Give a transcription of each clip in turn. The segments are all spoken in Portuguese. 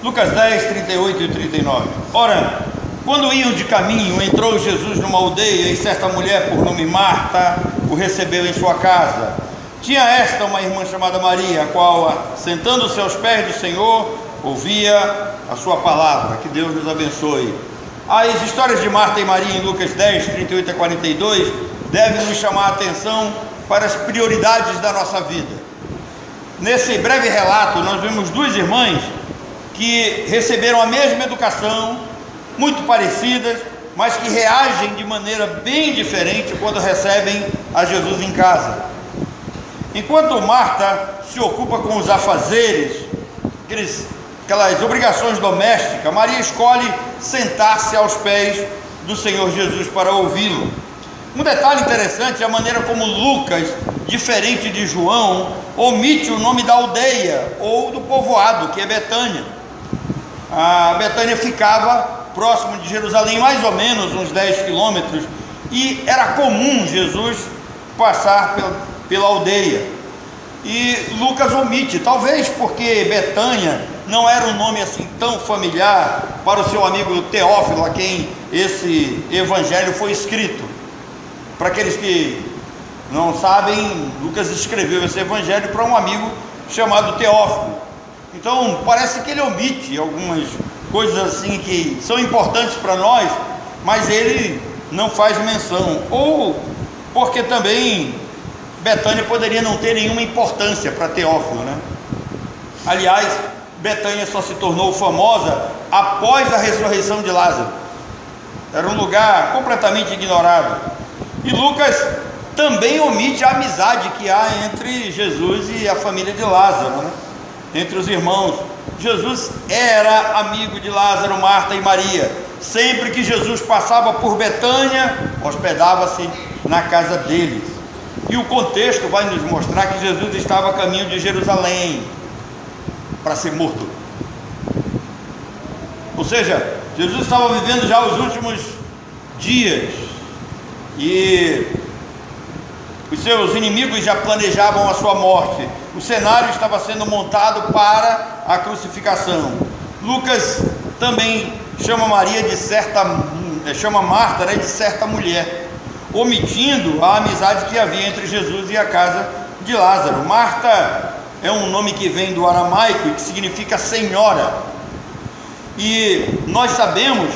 Lucas 10, 38 e 39. Ora, quando iam de caminho, entrou Jesus numa aldeia, e certa mulher, por nome Marta, o recebeu em sua casa. Tinha esta uma irmã chamada Maria, a qual, sentando-se aos pés do Senhor, ouvia a sua palavra. Que Deus nos abençoe. As histórias de Marta e Maria em Lucas 10, 38 a 42 devem nos chamar a atenção para as prioridades da nossa vida. Nesse breve relato, nós vemos duas irmãs que receberam a mesma educação, muito parecidas, mas que reagem de maneira bem diferente quando recebem a Jesus em casa. Enquanto Marta se ocupa com os afazeres, aquelas obrigações domésticas, Maria escolhe sentar-se aos pés do Senhor Jesus para ouvi-lo. Um detalhe interessante é a maneira como Lucas, diferente de João, omite o nome da aldeia ou do povoado, que é Betânia. A Betânia ficava próximo de Jerusalém, mais ou menos uns 10 quilômetros, e era comum Jesus passar pela aldeia. E Lucas omite, talvez porque Betânia não era um nome assim tão familiar para o seu amigo Teófilo, a quem esse evangelho foi escrito. Para aqueles que não sabem, Lucas escreveu esse evangelho para um amigo chamado Teófilo. Então parece que ele omite algumas coisas assim que são importantes para nós, mas ele não faz menção, ou porque também Betânia poderia não ter nenhuma importância para Teófilo, né? Aliás, Betânia só se tornou famosa após a ressurreição de Lázaro. Era um lugar completamente ignorado. E Lucas também omite a amizade que há entre Jesus e a família de Lázaro, né? Entre os irmãos. Jesus era amigo de Lázaro, Marta e Maria. Sempre que Jesus passava por Betânia, hospedava-se na casa deles. E o contexto vai nos mostrar que Jesus estava a caminho de Jerusalém para ser morto. Ou seja, Jesus estava vivendo já os últimos dias e os seus inimigos já planejavam a sua morte. O cenário estava sendo montado para a crucificação. Lucas também chama Marta, de certa mulher, omitindo a amizade que havia entre Jesus e a casa de Lázaro. Marta é um nome que vem do aramaico e que significa senhora. E nós sabemos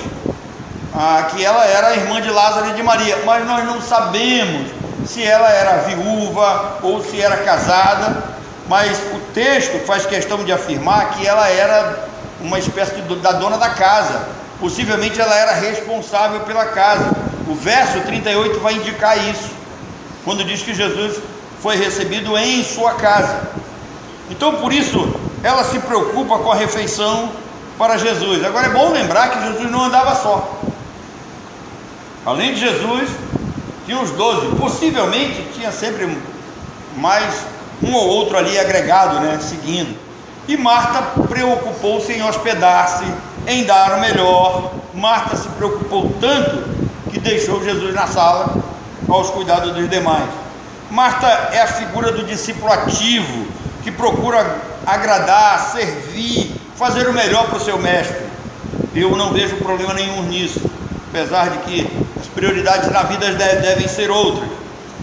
que ela era a irmã de Lázaro e de Maria, mas nós não sabemos se ela era viúva ou se era casada. Mas o texto faz questão de afirmar que ela era uma espécie da dona da casa. Possivelmente ela era responsável pela casa. O verso 38 vai indicar isso, quando diz que Jesus foi recebido em sua casa. Então por isso ela se preocupa com a refeição para Jesus. Agora é bom lembrar que Jesus não andava só. Além de Jesus, tinha os 12, possivelmente tinha sempre mais um ou outro ali agregado, né, seguindo. E Marta preocupou-se em hospedar-se, em dar o melhor. Marta se preocupou tanto que deixou Jesus na sala aos cuidados dos demais. Marta é a figura do discípulo ativo, que procura agradar, servir, fazer o melhor para o seu mestre. Eu não vejo problema nenhum nisso, apesar de que as prioridades na vida devem ser outras.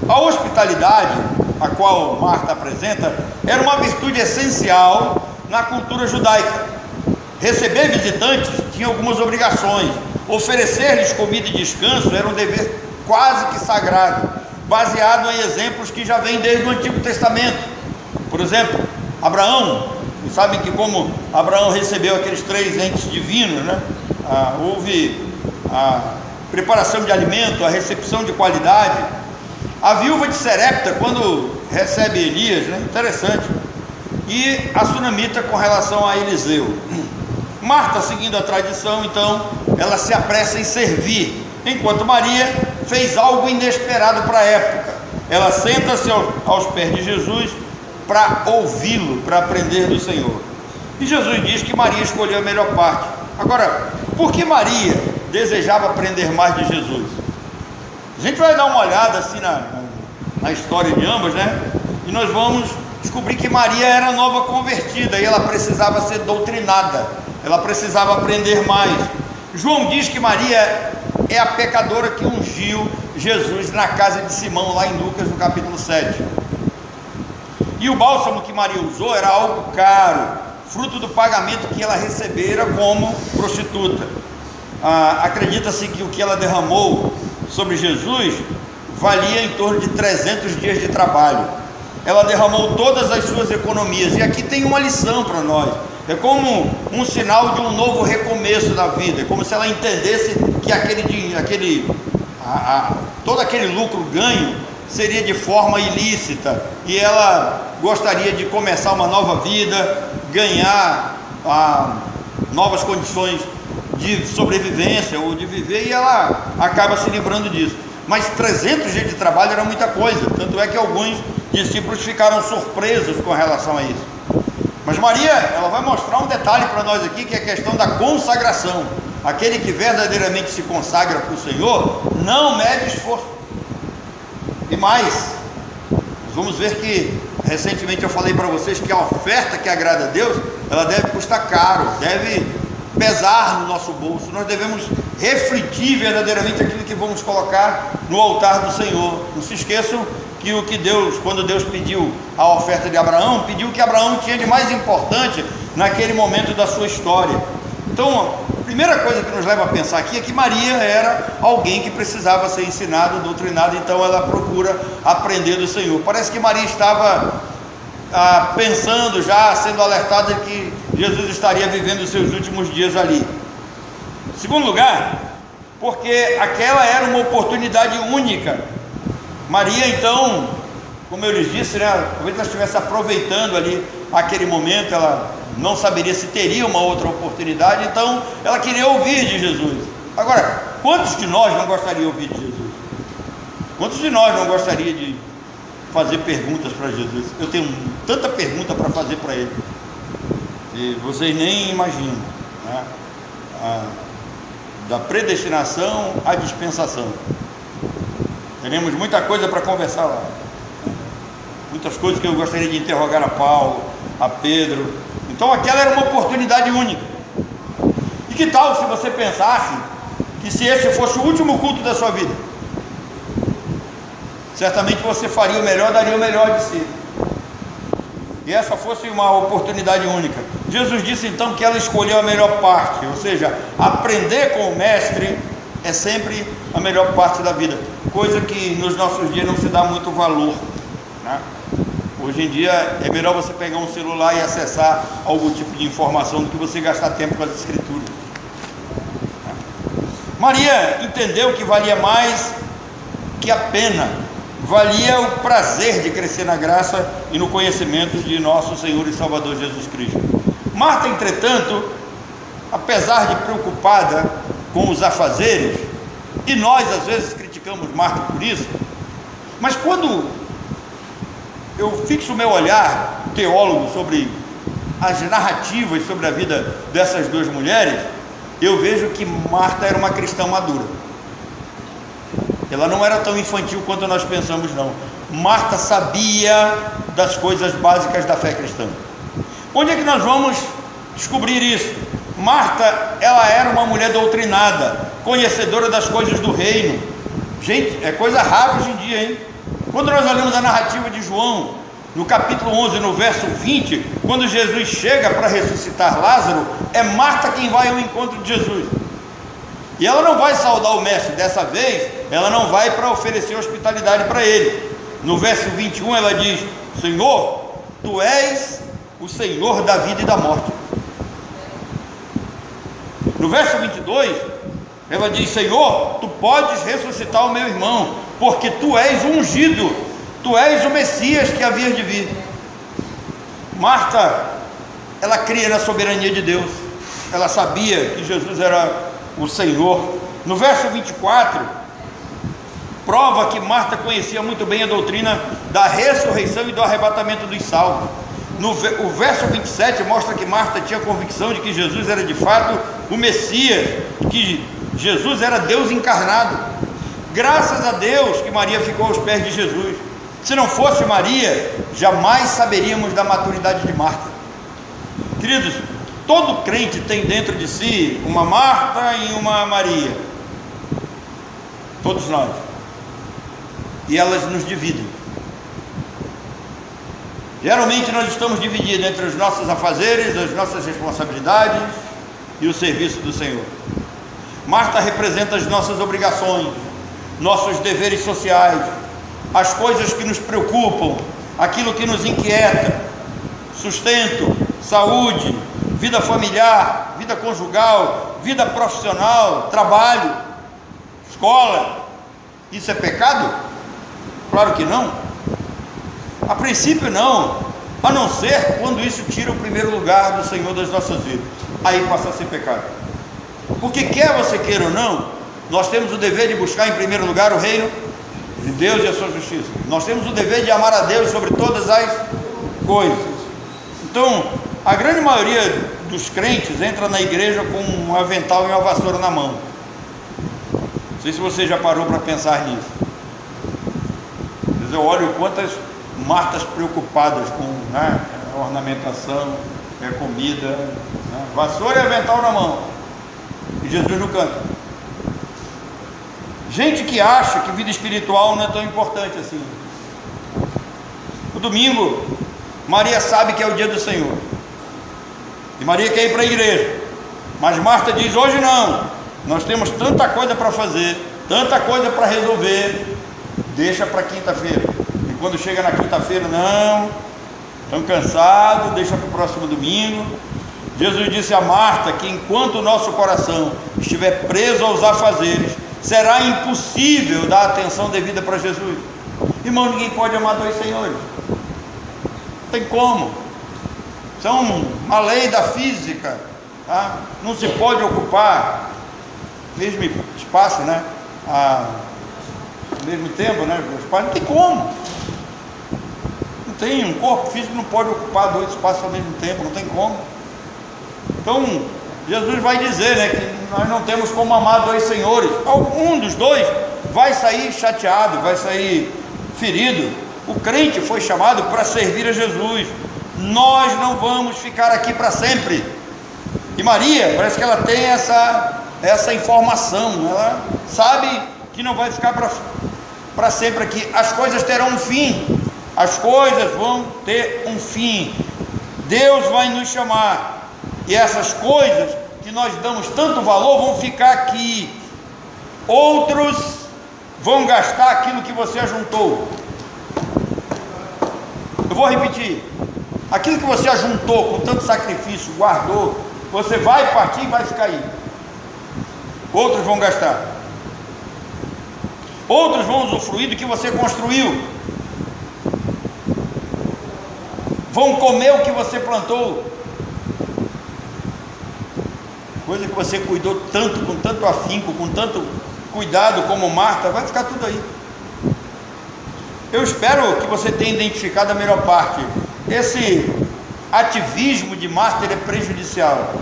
A hospitalidade, a qual Marta apresenta, era uma virtude essencial na cultura judaica. Receber visitantes tinha algumas obrigações. Oferecer-lhes comida e descanso era um dever quase que sagrado, baseado em exemplos que já vêm desde o Antigo Testamento. Por exemplo, Abraão, vocês sabem que como Abraão recebeu aqueles 3 entes divinos, né? Houve a preparação de alimento, a recepção de qualidade. A viúva de Serepta, quando recebe Elias, né? Interessante. E a sunamita com relação a Eliseu. Marta, seguindo a tradição, então, ela se apressa em servir, enquanto Maria fez algo inesperado para a época. Ela senta-se aos pés de Jesus para ouvi-lo, para aprender do Senhor. E Jesus diz que Maria escolheu a melhor parte. Agora, por que Maria desejava aprender mais de Jesus? A gente vai dar uma olhada assim na história de ambas, né? E nós vamos descobri que Maria era nova convertida e ela precisava ser doutrinada, ela precisava aprender mais. João diz que Maria é a pecadora que ungiu Jesus na casa de Simão, lá em Lucas, no capítulo 7. E o bálsamo que Maria usou era algo caro, fruto do pagamento que ela recebera como prostituta. Acredita-se que o que ela derramou sobre Jesus valia em torno de 300 dias de trabalho. Ela derramou todas as suas economias, e aqui tem uma lição para nós. É como um sinal de um novo recomeço da vida, é como se ela entendesse que todo aquele lucro ganho seria de forma ilícita, e ela gostaria de começar uma nova vida, ganhar novas condições de sobrevivência ou de viver, e ela acaba se livrando disso. Mas 300 dias de trabalho era muita coisa, tanto é que alguns discípulos ficaram surpresos com relação a isso. Mas Maria, ela vai mostrar um detalhe para nós aqui, que é a questão da consagração. Aquele que verdadeiramente se consagra para o Senhor não mede esforço. E mais, vamos ver que recentemente eu falei para vocês que a oferta que agrada a Deus, ela deve custar caro, deve pesar no nosso bolso. Nós devemos refletir verdadeiramente aquilo que vamos colocar no altar do Senhor. Não se esqueçam que Deus, quando Deus pediu a oferta de Abraão, pediu o que Abraão tinha de mais importante naquele momento da sua história. Então, a primeira coisa que nos leva a pensar aqui é que Maria era alguém que precisava ser ensinada, doutrinada, então ela procura aprender do Senhor. Parece que Maria estava pensando já, sendo alertada que Jesus estaria vivendo os seus últimos dias ali. Em segundo lugar, porque aquela era uma oportunidade única. Maria, então, como eu lhes disse, talvez ela estivesse aproveitando ali aquele momento, ela não saberia se teria uma outra oportunidade, então ela queria ouvir de Jesus. Agora, quantos de nós não gostaria de ouvir de Jesus? Quantos de nós não gostaria de fazer perguntas para Jesus? Eu tenho tanta pergunta para fazer para ele, e vocês nem imaginam, né? Da predestinação à dispensação. Teremos muita coisa para conversar lá, muitas coisas que eu gostaria de interrogar a Paulo, a Pedro. Então aquela era uma oportunidade única. E que tal se você pensasse que se esse fosse o último culto da sua vida, certamente você faria o melhor, daria o melhor de si, e essa fosse uma oportunidade única. Jesus disse então que ela escolheu a melhor parte, ou seja, aprender com o mestre é sempre a melhor parte da vida, coisa que nos nossos dias não se dá muito valor, né? Hoje em dia é melhor você pegar um celular e acessar algum tipo de informação do que você gastar tempo com as escrituras. Maria entendeu que valia mais que a pena, valia o prazer de crescer na graça e no conhecimento de nosso Senhor e Salvador Jesus Cristo. Marta, entretanto, apesar de preocupada com os afazeres, e nós às vezes criticamos Marta por isso, mas quando eu fixo o meu olhar teólogo sobre as narrativas sobre a vida dessas duas mulheres, eu vejo que Marta era uma cristã madura. Ela não era tão infantil quanto nós pensamos, não. Marta sabia das coisas básicas da fé cristã. Onde é que nós vamos descobrir isso? Marta, ela era uma mulher doutrinada, conhecedora das coisas do reino. Gente, é coisa rara hoje em dia, hein? Quando nós olhamos a narrativa de João, no capítulo 11, no verso 20, quando Jesus chega para ressuscitar Lázaro, é Marta quem vai ao encontro de Jesus. E ela não vai saudar o mestre, dessa vez, ela não vai para oferecer hospitalidade para ele. No verso 21 ela diz: Senhor, Tu és o Senhor da vida e da morte. No verso 22, ela diz: Senhor, Tu podes ressuscitar o meu irmão, porque Tu és o ungido, Tu és o Messias que havia de vir. Marta, ela cria na soberania de Deus, ela sabia que Jesus era o Senhor. No verso 24, prova que Marta conhecia muito bem a doutrina da ressurreição e do arrebatamento dos salvos. O verso 27 mostra que Marta tinha convicção de que Jesus era de fato o Messias, que Jesus era Deus encarnado. Graças a Deus que Maria ficou aos pés de Jesus. Se não fosse Maria, jamais saberíamos da maturidade de Marta. Queridos, todo crente tem dentro de si uma Marta e uma Maria. Todos nós. E elas nos dividem. Geralmente nós estamos divididos entre os nossos afazeres, as nossas responsabilidades e o serviço do Senhor. Marta representa as nossas obrigações, nossos deveres sociais, as coisas que nos preocupam, aquilo que nos inquieta: sustento, saúde, vida familiar, vida conjugal, vida profissional, trabalho, escola. Isso é pecado? Claro que não. A princípio não, a não ser quando isso tira o primeiro lugar do Senhor das nossas vidas. Aí passa a ser pecado. Porque quer você queira ou não, nós temos o dever de buscar em primeiro lugar o reino de Deus e a sua justiça. Nós temos o dever de amar a Deus sobre todas as coisas. Então, a grande maioria dos crentes entra na igreja com um avental e uma vassoura na mão. Não sei se você já parou para pensar nisso. Mas eu olho quantas Martas preocupadas com a ornamentação, comida, vassoura e avental na mão, e Jesus no canto. Gente que acha que vida espiritual não é tão importante assim. O domingo, Maria sabe que é o dia do Senhor, e Maria quer ir para a igreja, mas Marta diz: hoje não, nós temos tanta coisa para fazer, tanta coisa para resolver, deixa para quinta-feira. E quando chega na quinta-feira, não, estamos cansados, deixa para o próximo domingo. Jesus disse a Marta que enquanto o nosso coração estiver preso aos afazeres, será impossível dar atenção devida para Jesus. Irmão, ninguém pode amar dois senhores, não tem como. Isso é uma lei da física, tá? Não se pode ocupar mesmo espaço, ao mesmo tempo, não tem como. Tem um corpo físico que não pode ocupar dois espaços ao mesmo tempo, não tem como. Então Jesus vai dizer, que nós não temos como amar dois senhores. Um dos dois vai sair chateado, vai sair ferido. O crente foi chamado para servir a Jesus. Nós não vamos ficar aqui para sempre. E Maria, parece que ela tem essa informação, ela sabe que não vai ficar para sempre aqui. As coisas terão um fim. As coisas vão ter um fim. Deus vai nos chamar, e essas coisas que nós damos tanto valor vão ficar aqui. Outros vão gastar aquilo que você ajuntou. Eu vou repetir: aquilo que você ajuntou com tanto sacrifício, guardou, você vai partir e vai ficar aí. Outros vão gastar. Outros vão usufruir do que você construiu. Vão comer o que você plantou. Coisa que você cuidou tanto, com tanto afinco, com tanto cuidado como Marta, vai ficar tudo aí. Eu espero que você tenha identificado a melhor parte. Esse ativismo de Marta, ele é prejudicial.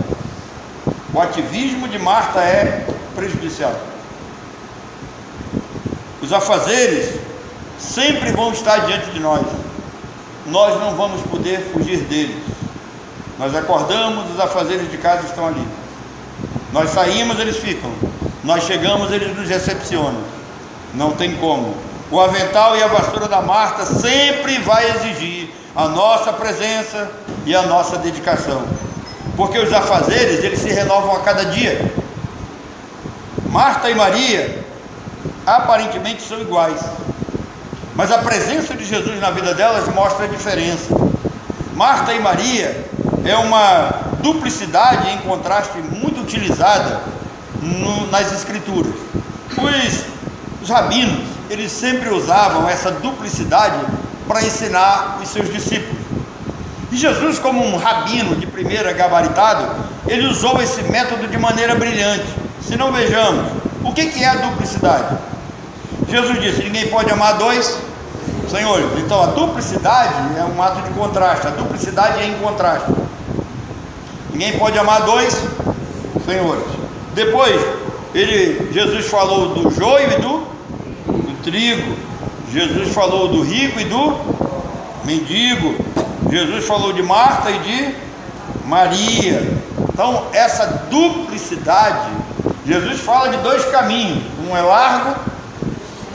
O ativismo de Marta é prejudicial. Os afazeres sempre vão estar diante de nós. Nós não vamos poder fugir deles. Nós acordamos, os afazeres de casa estão ali. Nós saímos, eles ficam. Nós chegamos, eles nos recepcionam. Não tem como. O avental e a vassoura da Marta sempre vai exigir a nossa presença e a nossa dedicação. Porque os afazeres, eles se renovam a cada dia. Marta e Maria aparentemente são iguais, mas a presença de Jesus na vida delas mostra a diferença. Marta e Maria é uma duplicidade em contraste muito utilizada nas escrituras. Os rabinos, eles sempre usavam essa duplicidade para ensinar os seus discípulos. E Jesus, como um rabino de primeira gabaritado, ele usou esse método de maneira brilhante. Se não, vejamos, o que é a duplicidade? Jesus disse: ninguém pode amar dois senhores. Então a duplicidade é um ato de contraste. A duplicidade é em contraste. Ninguém pode amar dois senhores. Depois Jesus falou do joio e do trigo. Jesus falou do rico e do mendigo. Jesus falou de Marta e de Maria. Então, essa duplicidade, Jesus fala de dois caminhos: um é largo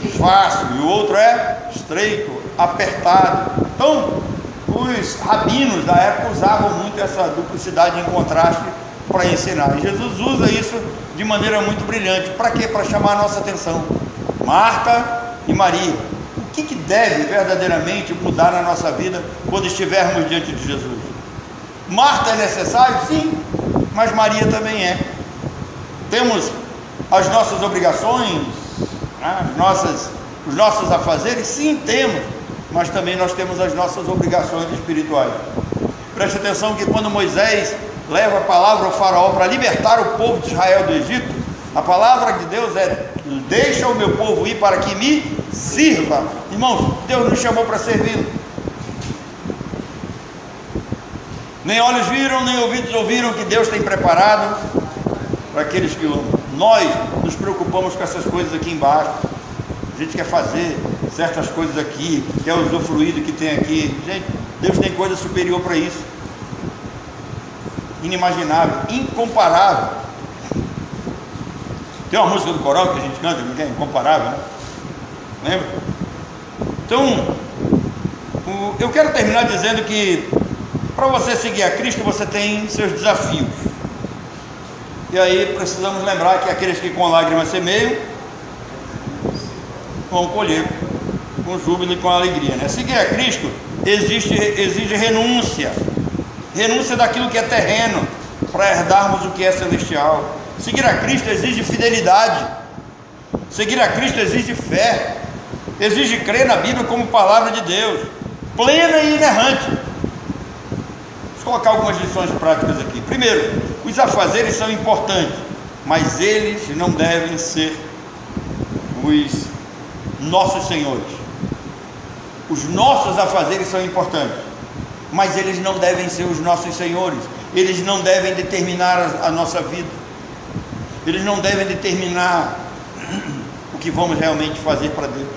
e fácil, e o outro é estreito, apertado. Então, os rabinos da época usavam muito essa duplicidade em contraste para ensinar. E Jesus usa isso de maneira muito brilhante. Para quê? Para chamar a nossa atenção. Marta e Maria. O que deve verdadeiramente mudar na nossa vida quando estivermos diante de Jesus? Marta é necessário? Sim, mas Maria também é. Temos as nossas obrigações, os nossos afazeres? Sim, temos, mas também nós temos as nossas obrigações espirituais. Preste atenção que quando Moisés leva a palavra ao faraó para libertar o povo de Israel do Egito, a palavra de Deus é: deixa o meu povo ir para que me sirva. Irmãos, Deus nos chamou para servi-lo. Nem olhos viram, nem ouvidos ouviram que Deus tem preparado para aqueles que o amam. Nós nos preocupamos com essas coisas aqui embaixo. A gente quer fazer certas coisas aqui, quer usufruir do que tem aqui. Gente, Deus tem coisa superior para isso. Inimaginável, incomparável. Tem uma música do coral que a gente canta, que é incomparável, né? Lembra? Então, eu quero terminar dizendo que para você seguir a Cristo, você tem seus desafios. E aí precisamos lembrar que aqueles que com lágrimas semeiam vão colher com júbilo e com alegria, né? Seguir a Cristo exige renúncia daquilo que é terreno, para herdarmos o que é celestial. Seguir a Cristo exige fidelidade. Seguir a Cristo exige fé, exige crer na Bíblia como palavra de Deus, plena e inerrante. Vou colocar algumas lições práticas aqui. Primeiro, os afazeres são importantes, mas eles não devem ser os nossos senhores. Os nossos afazeres são importantes, mas eles não devem ser os nossos senhores. Eles não devem determinar a nossa vida. Eles não devem determinar o que vamos realmente fazer para Deus.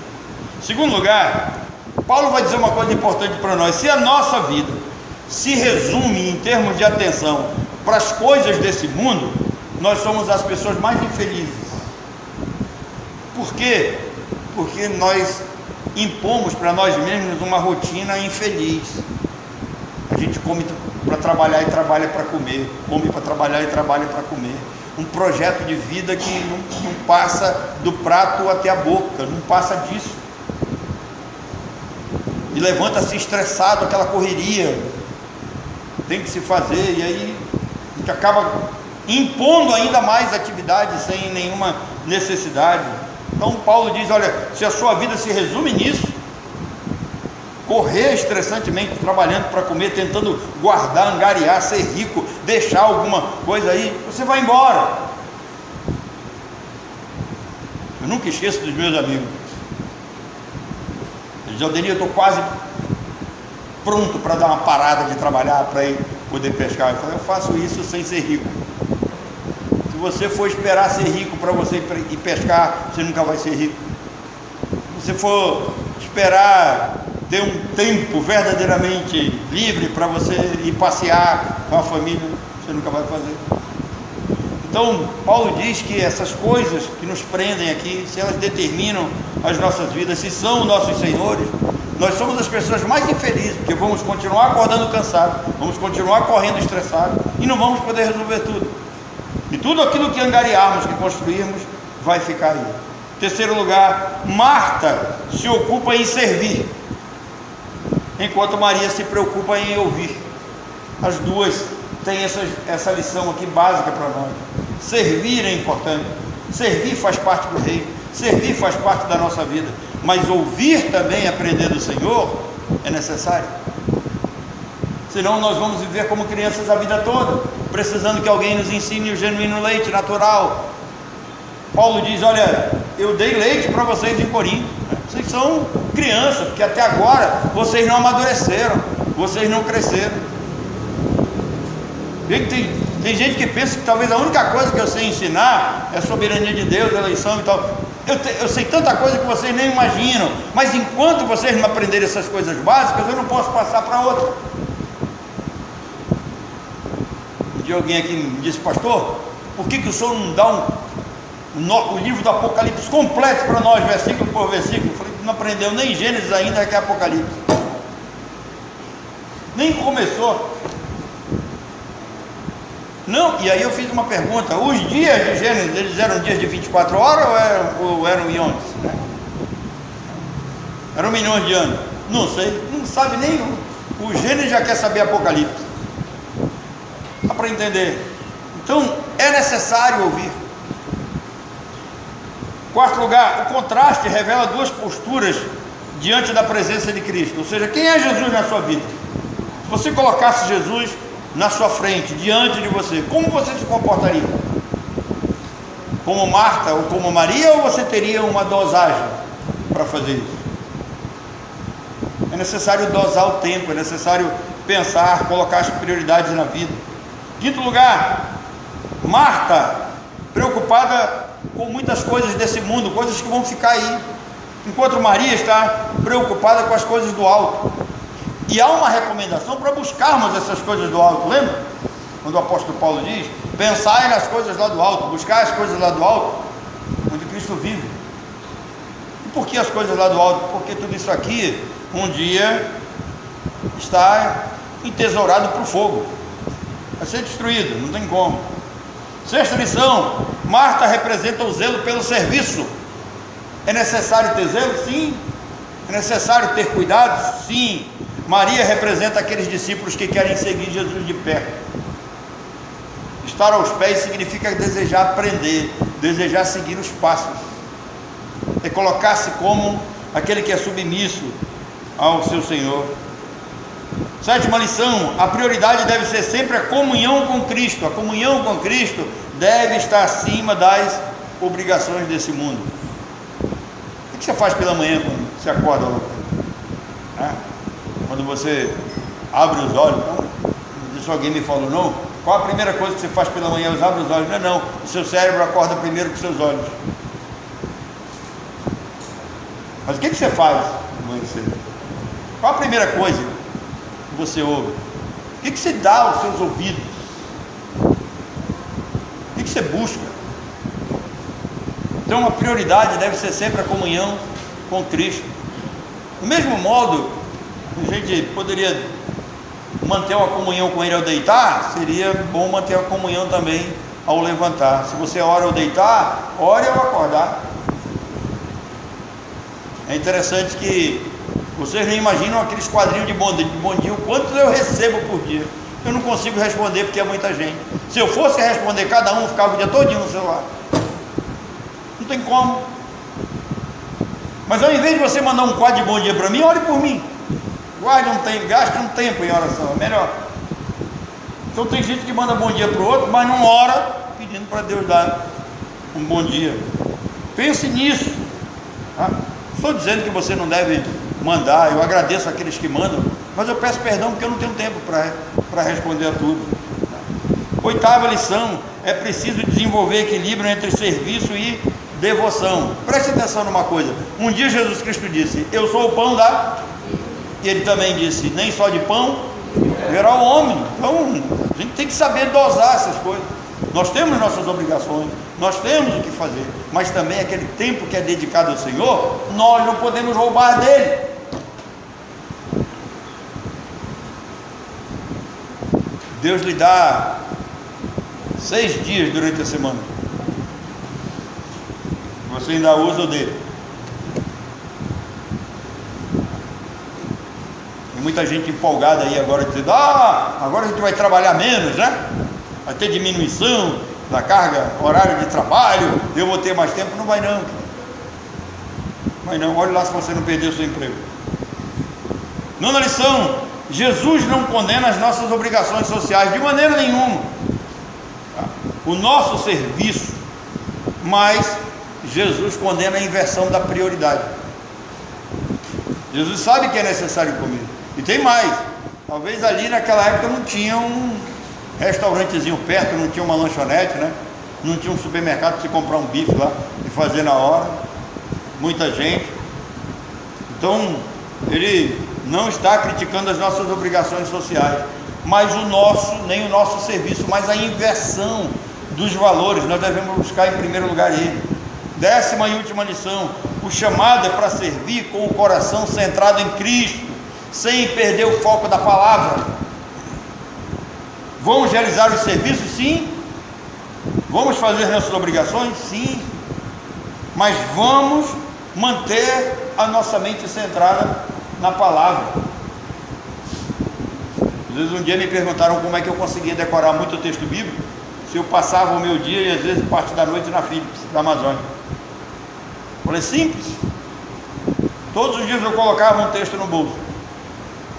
Segundo lugar, Paulo vai dizer uma coisa importante para nós: se a nossa vida se resume em termos de atenção para as coisas desse mundo, nós somos as pessoas mais infelizes. Por quê? Porque nós impomos para nós mesmos uma rotina infeliz. A gente come para trabalhar e trabalha para comer, come para trabalhar e trabalha para comer. Um projeto de vida que não passa do prato até a boca, não passa disso. E levanta-se estressado, aquela correria, tem que se fazer, e aí a gente acaba impondo ainda mais atividade sem nenhuma necessidade. Então Paulo diz: olha, se a sua vida se resume nisso, correr estressantemente trabalhando para comer, tentando guardar, angariar, ser rico, deixar alguma coisa aí, você vai embora. Eu nunca esqueço dos meus amigos. Eles diziam: Denir, eu estou quase pronto para dar uma parada de trabalhar para ir poder pescar. Eu falei: eu faço isso sem ser rico. Se você for esperar ser rico para você ir pescar, você nunca vai ser rico. Se você for esperar ter um tempo verdadeiramente livre para você ir passear com a família, você nunca vai fazer. Então Paulo diz que essas coisas que nos prendem aqui, se elas determinam as nossas vidas, se são nossos senhores, nós somos as pessoas mais infelizes, porque vamos continuar acordando cansados, vamos continuar correndo estressados e não vamos poder resolver tudo. E tudo aquilo que angariarmos, que construirmos, vai ficar aí. Terceiro lugar, Marta se ocupa em servir, enquanto Maria se preocupa em ouvir. As duas têm essa lição aqui básica para nós. Servir é importante, servir faz parte do reino, servir faz parte da nossa vida, mas ouvir também, aprender do Senhor, é necessário. Senão nós vamos viver como crianças a vida toda, precisando que alguém nos ensine o genuíno leite natural. Paulo diz: olha, eu dei leite para vocês em Corinto, vocês são crianças, porque até agora vocês não amadureceram, vocês não cresceram. Tem gente que pensa que talvez a única coisa que eu sei ensinar é a soberania de Deus, a eleição e tal. Eu sei tanta coisa que vocês nem imaginam, mas enquanto vocês não aprenderem essas coisas básicas, eu não posso passar para outra. Um dia alguém aqui me disse: pastor, por que o senhor não dá o livro do Apocalipse completo para nós, versículo por versículo? Eu falei: não aprendeu nem Gênesis ainda, que é Apocalipse. Nem começou. Não, e aí eu fiz uma pergunta: os dias de Gênesis, eles eram dias de 24 horas ou eram iões? Eram milhões de anos? Não sei, não sabe nem. O Gênesis já quer saber Apocalipse. Dá para entender. Então é necessário ouvir. Quarto lugar, o contraste revela duas posturas diante da presença de Cristo. Ou seja, quem é Jesus na sua vida? Se você colocasse Jesus na sua frente, diante de você, como você se comportaria? Como Marta ou como Maria, ou você teria uma dosagem para fazer isso? É necessário dosar o tempo, é necessário pensar, colocar as prioridades na vida. Quinto lugar, Marta, preocupada com muitas coisas desse mundo, coisas que vão ficar aí, enquanto Maria está preocupada com as coisas do alto. E há uma recomendação para buscarmos essas coisas do alto, lembra? Quando o apóstolo Paulo diz: pensai nas coisas lá do alto, buscar as coisas lá do alto, onde Cristo vive. E por que as coisas lá do alto? Porque tudo isso aqui, um dia, está entesourado para o fogo, vai ser destruído, não tem como. Sexta lição, Marta representa o zelo pelo serviço. É necessário ter zelo? Sim. É necessário ter cuidado? Sim. Maria representa aqueles discípulos que querem seguir Jesus de perto. Estar aos pés significa desejar aprender, desejar seguir os passos, é colocar-se como aquele que é submisso ao seu Senhor. Sétima lição, a prioridade deve ser sempre a comunhão com Cristo. A comunhão com Cristo deve estar acima das obrigações desse mundo. O que você faz pela manhã quando você acorda? Quando você abre os olhos, isso alguém me falou, não? Qual a primeira coisa que você faz pela manhã? Você abre os olhos? Não, o seu cérebro acorda primeiro que os seus olhos. Mas o que você faz de manhã cedo? Qual a primeira coisa que você ouve? O que você dá aos seus ouvidos? O que você busca? Então a prioridade deve ser sempre a comunhão com Cristo. Do mesmo modo, a gente poderia manter uma comunhão com Ele ao deitar, seria bom manter a comunhão também ao levantar. Se você ora ao deitar, ore ao acordar. É interessante que vocês nem imaginam aqueles quadrinhos de bom dia, o quanto eu recebo por dia. Eu não consigo responder porque é muita gente. Se eu fosse responder cada um, ficava o dia todinho no celular. Não tem como. Mas ao invés de você mandar um quadro de bom dia para mim, ore por mim. Gaste um tempo em oração, é melhor. Então tem gente que manda bom dia para o outro, mas não ora pedindo para Deus dar um bom dia. Pense nisso. Estou dizendo que você não deve mandar, eu agradeço aqueles que mandam, mas eu peço perdão porque eu não tenho tempo para responder a tudo. Oitava lição, é preciso desenvolver equilíbrio entre serviço e devoção. Preste atenção numa coisa. Um dia Jesus Cristo disse: eu sou o pão da... E ele também disse: nem só de pão viverá o homem. Então a gente tem que saber dosar essas coisas. Nós temos nossas obrigações, nós temos o que fazer, mas também aquele tempo que é dedicado ao Senhor, nós não podemos roubar dele. Deus lhe dá 6 dias durante a semana. Você ainda usa o dele. Tem muita gente empolgada aí agora dizendo: agora a gente vai trabalhar menos, né? Vai ter diminuição da carga horária de trabalho, eu vou ter mais tempo. Não vai não. Vai não, olhe lá se você não perdeu o seu emprego. Nona lição: Jesus não condena as nossas obrigações sociais de maneira nenhuma, o nosso serviço, mas Jesus condena a inversão da prioridade. Jesus sabe que é necessário comer, e tem mais. Talvez ali naquela época não tinha um restaurantezinho perto, não tinha uma lanchonete, né? Não tinha um supermercado para você comprar um bife lá e fazer na hora. muita gente. Então, ele não está criticando as nossas obrigações sociais, mas nem o nosso serviço, mas a inversão dos valores. Nós devemos buscar em primeiro lugar ele. 10ª e última lição: o chamado é para servir com o coração centrado em Cristo, sem perder o foco da palavra. Vamos realizar os serviços? Sim. Vamos fazer nossas obrigações? Sim. Mas vamos manter a nossa mente centrada na palavra. Às vezes um dia me perguntaram como é que eu conseguia decorar muito texto bíblico, se eu passava o meu dia e às vezes parte da noite na Philips, da Amazônia. Falei, simples. Todos os dias eu colocava um texto no bolso.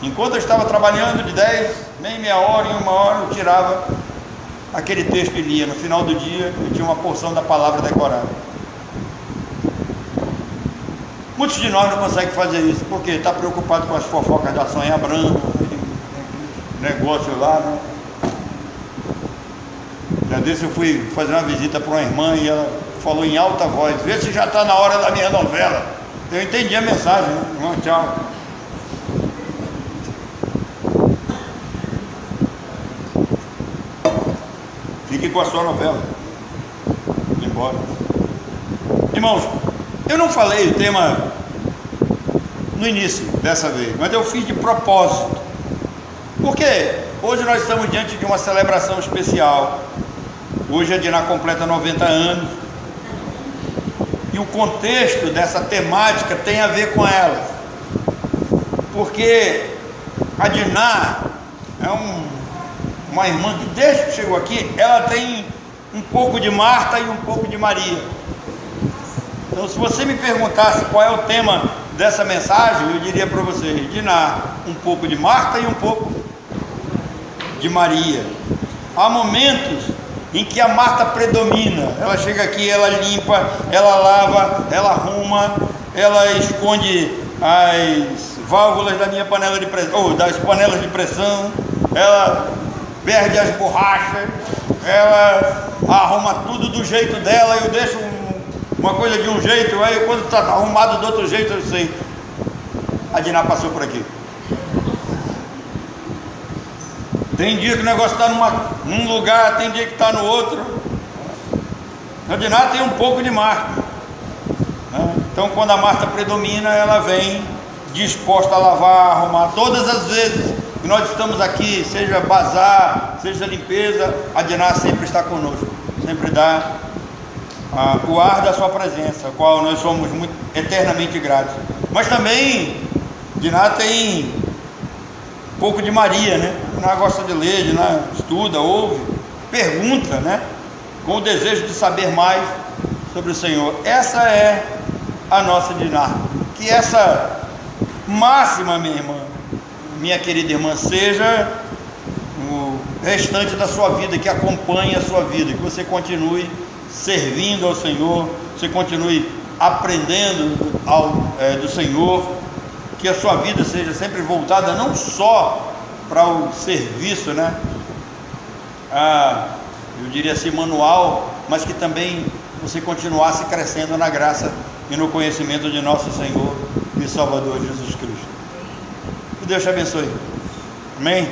Enquanto eu estava trabalhando de 10, meia hora, em 1 hora, eu tirava aquele texto e lia. No final do dia eu tinha uma porção da palavra decorada. Muitos de nós não conseguem fazer isso, porque está preocupado com as fofocas da Sônia Abrão, negócio lá, né? Já desse eu fui fazer uma visita para uma irmã e ela falou em alta voz: vê se já está na hora da minha novela. Eu entendi a mensagem, né? Irmão, tchau. Fique com a sua novela. Vou embora. Irmãos, eu não falei o tema no início dessa vez, mas eu fiz de propósito. Porque hoje nós estamos diante de uma celebração especial. Hoje a Diná completa 90 anos. E o contexto dessa temática tem a ver com ela. Porque a Diná é uma irmã que desde que chegou aqui, ela tem um pouco de Marta e um pouco de Maria. Então, se você me perguntasse qual é o tema dessa mensagem, eu diria para você: Diná, um pouco de Marta e um pouco de Maria. Há momentos em que a Marta predomina. Ela chega aqui, ela limpa, ela lava, ela arruma, ela esconde as válvulas da minha panela de pressão, ou das panelas de pressão, ela perde as borrachas, ela arruma tudo do jeito dela. Eu deixo uma coisa de um jeito, aí quando está arrumado do outro jeito, eu sei, a Diná passou por aqui. Tem dia que o negócio está num lugar, tem dia que está no outro. A Diná tem um pouco de Marta, né? Então, quando a Marta predomina, ela vem disposta a lavar, arrumar. Todas as vezes que nós estamos aqui, seja bazar, seja limpeza, a Diná sempre está conosco, sempre dá o ar da sua presença, ao qual nós somos muito, eternamente gratos. Mas também Diná tem um pouco de Maria, né? Diná gosta de ler, Diná estuda, ouve, pergunta, né? Com o desejo de saber mais sobre o Senhor. Essa é a nossa Diná. Que essa máxima, minha irmã, minha querida irmã, seja o restante da sua vida, que acompanhe a sua vida, que você continue servindo ao Senhor, você continue aprendendo do Senhor, que a sua vida seja sempre voltada não só para o serviço, né? Eu diria assim, manual, mas que também você continuasse crescendo na graça e no conhecimento de nosso Senhor e Salvador Jesus Cristo. Que Deus te abençoe. Amém?